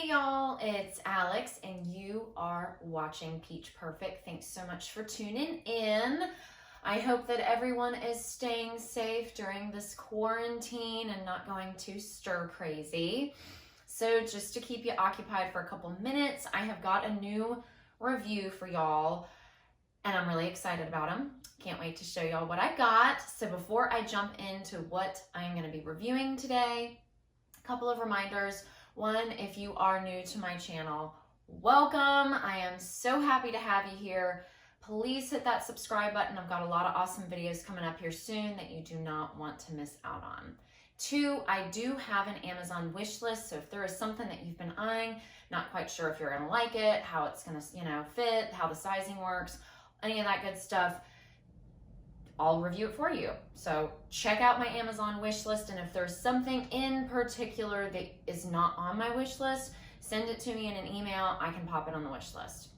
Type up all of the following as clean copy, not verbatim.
Hey y'all, it's Alex and you are watching Peach Perfect. Thanks so much for tuning in. I hope that everyone is staying safe during this quarantine and not going too stir crazy. So just to keep you occupied for a couple minutes, I have got a new review for y'all and I'm really excited about them. Can't wait to show y'all what I got. So before I jump into what I'm going to be reviewing today, a couple of reminders. One, if you are new to my channel, welcome. I am so happy to have you here. Please hit that subscribe button. I've got a lot of awesome videos coming up here soon that you do not want to miss out on. Two, I do have an Amazon wish list, so if there is something that you've been eyeing, not quite sure if you're gonna like it, how it's gonna, fit, how the sizing works, any of that good stuff, I'll review it for you. So check out my Amazon wish list, and if there's something in particular that is not on my wish list, send it to me in an email. I can pop it on the wish list.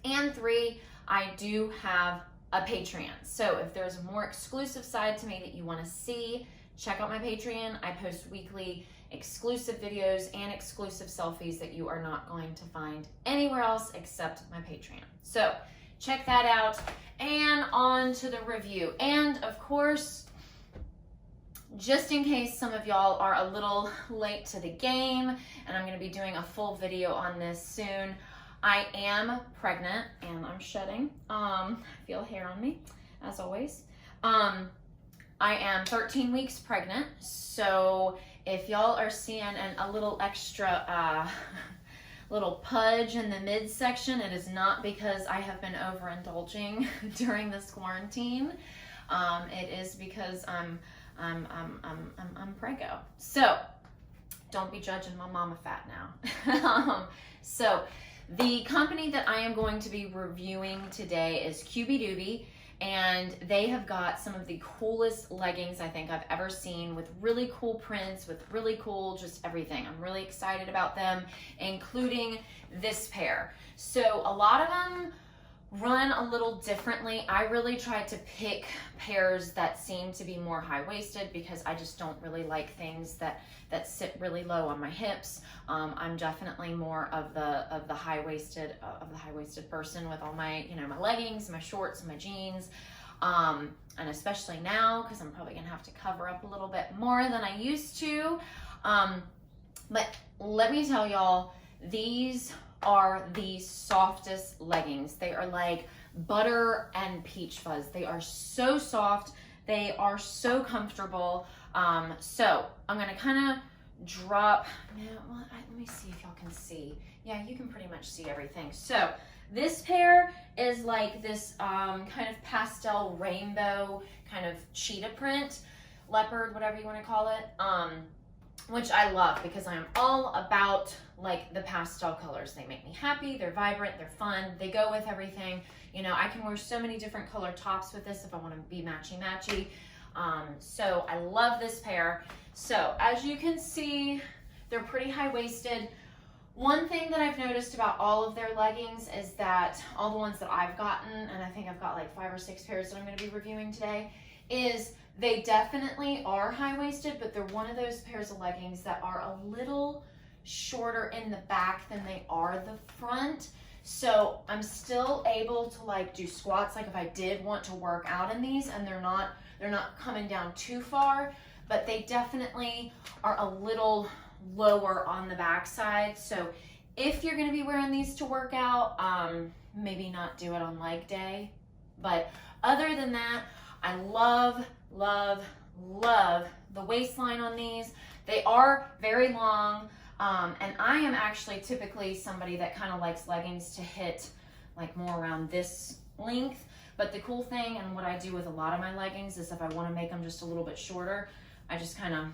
And three, I do have a Patreon. So if there's a more exclusive side to me that you want to see, check out my Patreon. I post weekly exclusive videos and exclusive selfies that you are not going to find anywhere else except my Patreon. So check that out. And on to the review. And of course, just in case some of y'all are a little late to the game, and I'm going to be doing a full video on this soon, I am pregnant and I'm shedding. I feel hair on me, as always. I am 13 weeks pregnant, so if y'all are seeing a little extra little pudge in the midsection, it is not because I have been overindulging during this quarantine. It is because I'm prego. So don't be judging my mama fat now. So the company that I am going to be reviewing today is Cubidupi, and they have got some of the coolest leggings I think I've ever seen, with really cool prints, with really cool just everything. I'm really excited about them, including this pair. So a lot of them run a little differently. I really tried to pick pairs that seem to be more high-waisted because I just don't really like things that sit really low on my hips. I'm definitely more of the high-waisted person with all my my leggings, my shorts, my jeans, and especially now because I'm probably gonna have to cover up a little bit more than I used to. But let me tell y'all, these are the softest leggings. They are like butter and peach fuzz. They are so soft. They are so comfortable. So I'm gonna kind of drop, let me see if y'all can see. Yeah, you can pretty much see everything. So this pair is like this kind of pastel rainbow kind of cheetah print, leopard, whatever you want to call it, which I love because I'm all about like the pastel colors. They make me happy, they're vibrant, they're fun, they go with everything. I can wear so many different color tops with this if I want to be matchy-matchy. So I love this pair. So as you can see, they're pretty high-waisted. One thing that I've noticed about all of their leggings is that all the ones that I've gotten, and I think I've got like 5 or 6 pairs that I'm going to be reviewing today, is they definitely are high-waisted, but they're one of those pairs of leggings that are a little shorter in the back than they are the front. So I'm still able to like do squats, like if I did want to work out in these, and they're not coming down too far, but they definitely are a little lower on the back side. So if you're going to be wearing these to work out, maybe not do it on leg day. But other than that, I love the waistline on these. They are very long, and I am actually typically somebody that kind of likes leggings to hit like more around this length. But the cool thing, and what I do with a lot of my leggings, is if I want to make them just a little bit shorter, I just kind of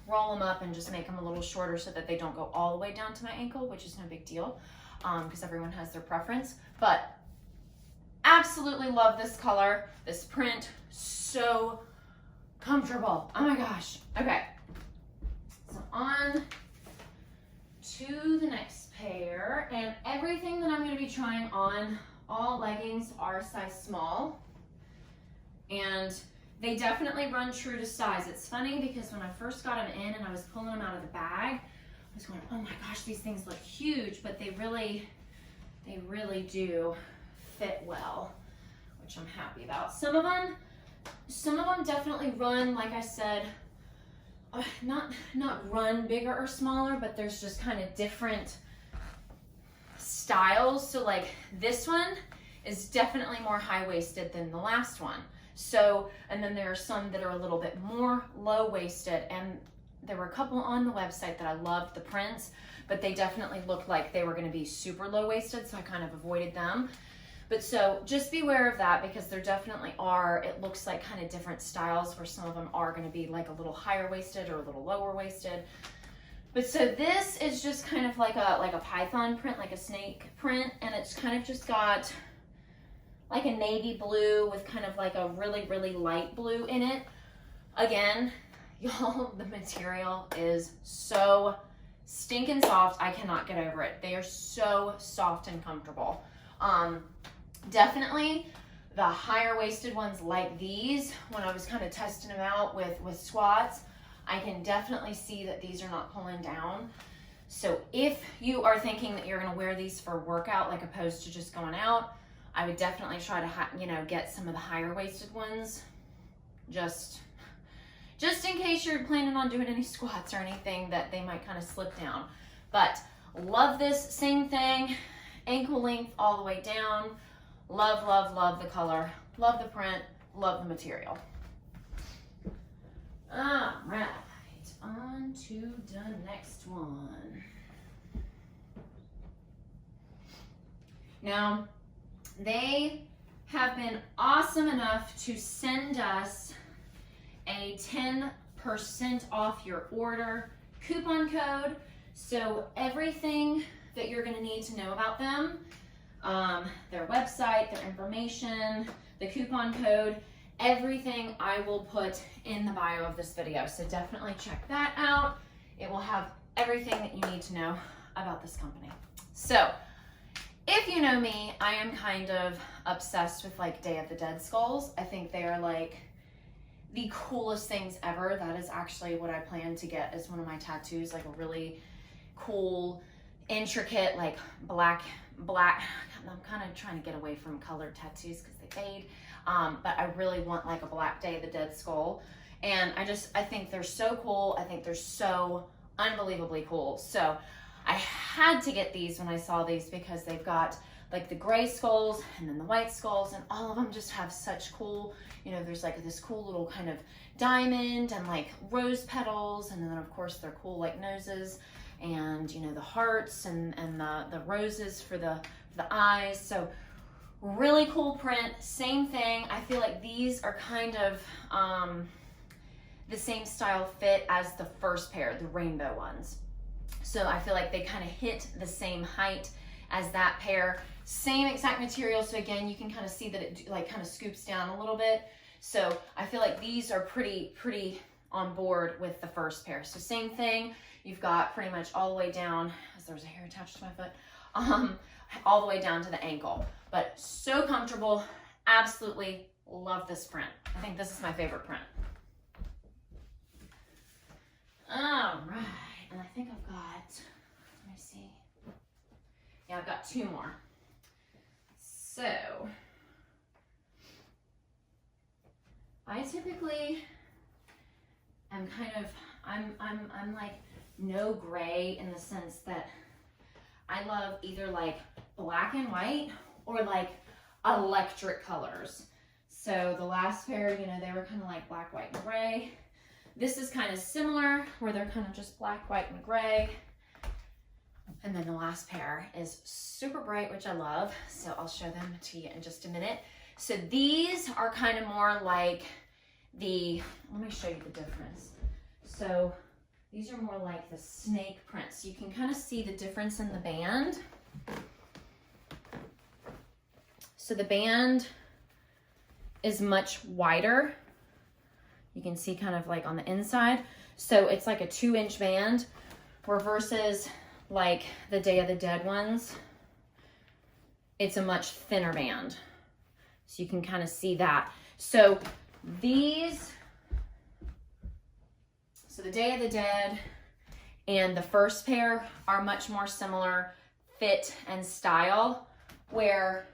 roll them up and just make them a little shorter so that they don't go all the way down to my ankle, which is no big deal because everyone has their preference. But absolutely love this color, this print, so comfortable. Oh my gosh. Okay, so on to the next pair, and everything that I'm going to be trying on, all leggings are size small, and they definitely run true to size. It's funny because when I first got them in and I was pulling them out of the bag, was going, oh my gosh, these things look huge, but they really do fit well, which I'm happy about. Some of them definitely run, like I said, not run bigger or smaller, but there's just kind of different styles. So like this one is definitely more high-waisted than the last one. So, and then there are some that are a little bit more low-waisted, and there were a couple on the website that I loved the prints, but they definitely looked like they were going to be super low-waisted, so I kind of avoided them. But so just beware of that, because there definitely are, it looks like kind of different styles where some of them are going to be like a little higher waisted or a little lower waisted. But so this is just kind of like a python print, like a snake print, and it's kind of just got like a navy blue with kind of like a really, really light blue in it. Again, y'all, the material is so stinking soft. I cannot get over it. They are so soft and comfortable. Definitely the higher waisted ones like these, when I was kind of testing them out with squats, I can definitely see that these are not pulling down. So if you are thinking that you're going to wear these for a workout, like opposed to just going out, I would definitely try to, get some of the higher waisted ones, just in case you're planning on doing any squats or anything that they might kind of slip down. But love this, same thing, ankle length all the way down. Love, love, love the color, love the print, love the material. All right, on to the next one. Now, they have been awesome enough to send us a 10% off your order coupon code. So everything that you're going to need to know about them, their website, their information, the coupon code, everything I will put in the bio of this video. So definitely check that out. It will have everything that you need to know about this company. So if you know me, I am kind of obsessed with like Day of the Dead skulls. I think they are like the coolest things ever. That is actually what I plan to get as one of my tattoos, like a really cool, intricate, like black. I'm kind of trying to get away from colored tattoos because they fade. But I really want like a black Day of the Dead skull. And I think they're so cool. I think they're so unbelievably cool. So I had to get these when I saw these, because they've got like the gray skulls and then the white skulls, and all of them just have such cool, there's like this cool little kind of diamond and like rose petals, and then of course they're cool like noses, and the hearts and the roses for the eyes. So really cool print. Same thing, I feel like these are kind of the same style fit as the first pair, the rainbow ones. So I feel like they kind of hit the same height as that pair. Same exact material. So again, you can kind of see that it like kind of scoops down a little bit. So I feel like these are pretty on board with the first pair. So same thing, you've got pretty much all the way down, as there's a hair attached to my foot, all the way down to the ankle. But so comfortable, absolutely love this print. I think this is my favorite print. All right. And I think I've got, let me see. Yeah, I've got two more. So, I typically am I'm like no gray, in the sense that I love either like black and white or like electric colors. So the last pair, they were kind of like black, white, and gray. This is kind of similar, where they're kind of just black, white, and gray. And then the last pair is super bright, which I love. So I'll show them to you in just a minute. So these are kind of more like let me show you the difference. So these are more like the snake prints. You can kind of see the difference in the band. So the band is much wider. You can see kind of like on the inside. So it's like a 2-inch band, where versus like the Day of the Dead ones, it's a much thinner band. So you can kind of see that. So the Day of the Dead and the first pair are much more similar fit and style, where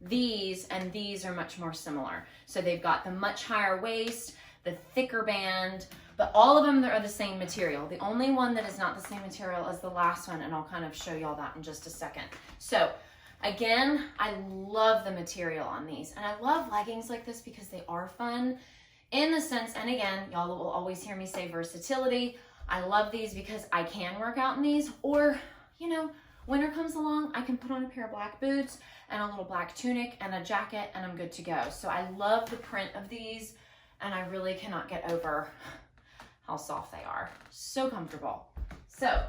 these and these are much more similar. So they've got the much higher waist, the thicker band, but all of them are the same material. The only one that is not the same material is the last one, and I'll kind of show y'all that in just a second. So again, I love the material on these, and I love leggings like this because they are fun in the sense, and again, y'all will always hear me say versatility. I love these because I can work out in these, or, you know, winter comes along, I can put on a pair of black boots and a little black tunic and a jacket, and I'm good to go. So I love the print of these, and I really cannot get over how soft they are. So comfortable. So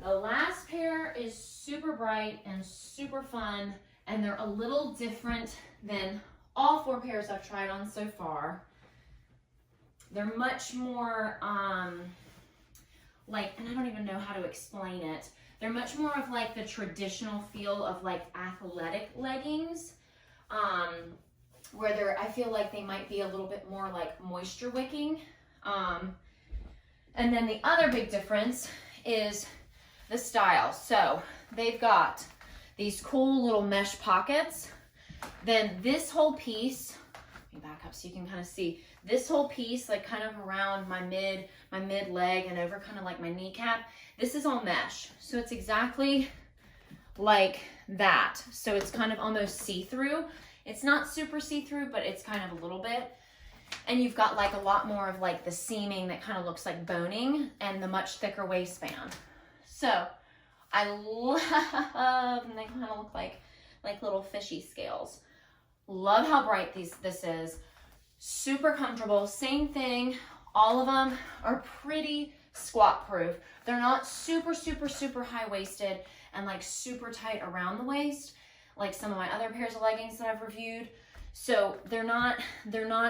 the last pair is super bright and super fun, and they're a little different than all 4 pairs I've tried on so far. They're much more, like, and I don't even know how to explain it. They're much more of like the traditional feel of like athletic leggings, where I feel like they might be a little bit more like moisture wicking. And then the other big difference is the style. So they've got these cool little mesh pockets. Then this whole piece, let me back up so you can kind of see, this whole piece, like kind of around my mid leg and over kind of like my kneecap, this is all mesh. So it's exactly like that. So it's kind of almost see-through. It's not super see-through, but it's kind of a little bit. And you've got like a lot more of like the seaming that kind of looks like boning, and the much thicker waistband. So I love, and they kind of look like little fishy scales. Love how bright this is. Super comfortable. Same thing. All of them are pretty squat proof. They're not super, super, super high waisted and like super tight around the waist like some of my other pairs of leggings that I've reviewed. So they're not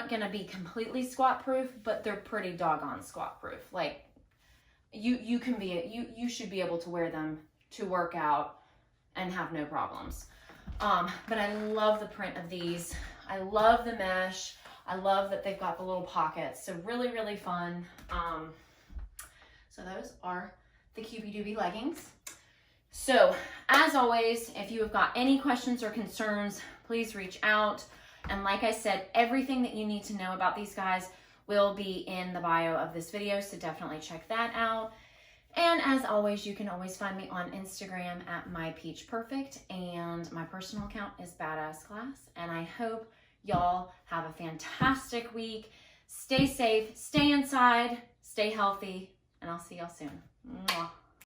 gonna be completely squat proof, but they're pretty doggone squat proof. Like you should be able to wear them to work out and have no problems. But I love the print of these. I love the mesh. I love that they've got the little pockets. So really, really fun. So those are the Cubidupi leggings. So as always, if you have got any questions or concerns, please reach out. And like I said, everything that you need to know about these guys will be in the bio of this video, so definitely check that out. And as always, you can always find me on Instagram at mypeachperfect, and my personal account is Badass Class. And I hope y'all have a fantastic week. Stay safe, stay inside, stay healthy, and I'll see y'all soon. Mwah.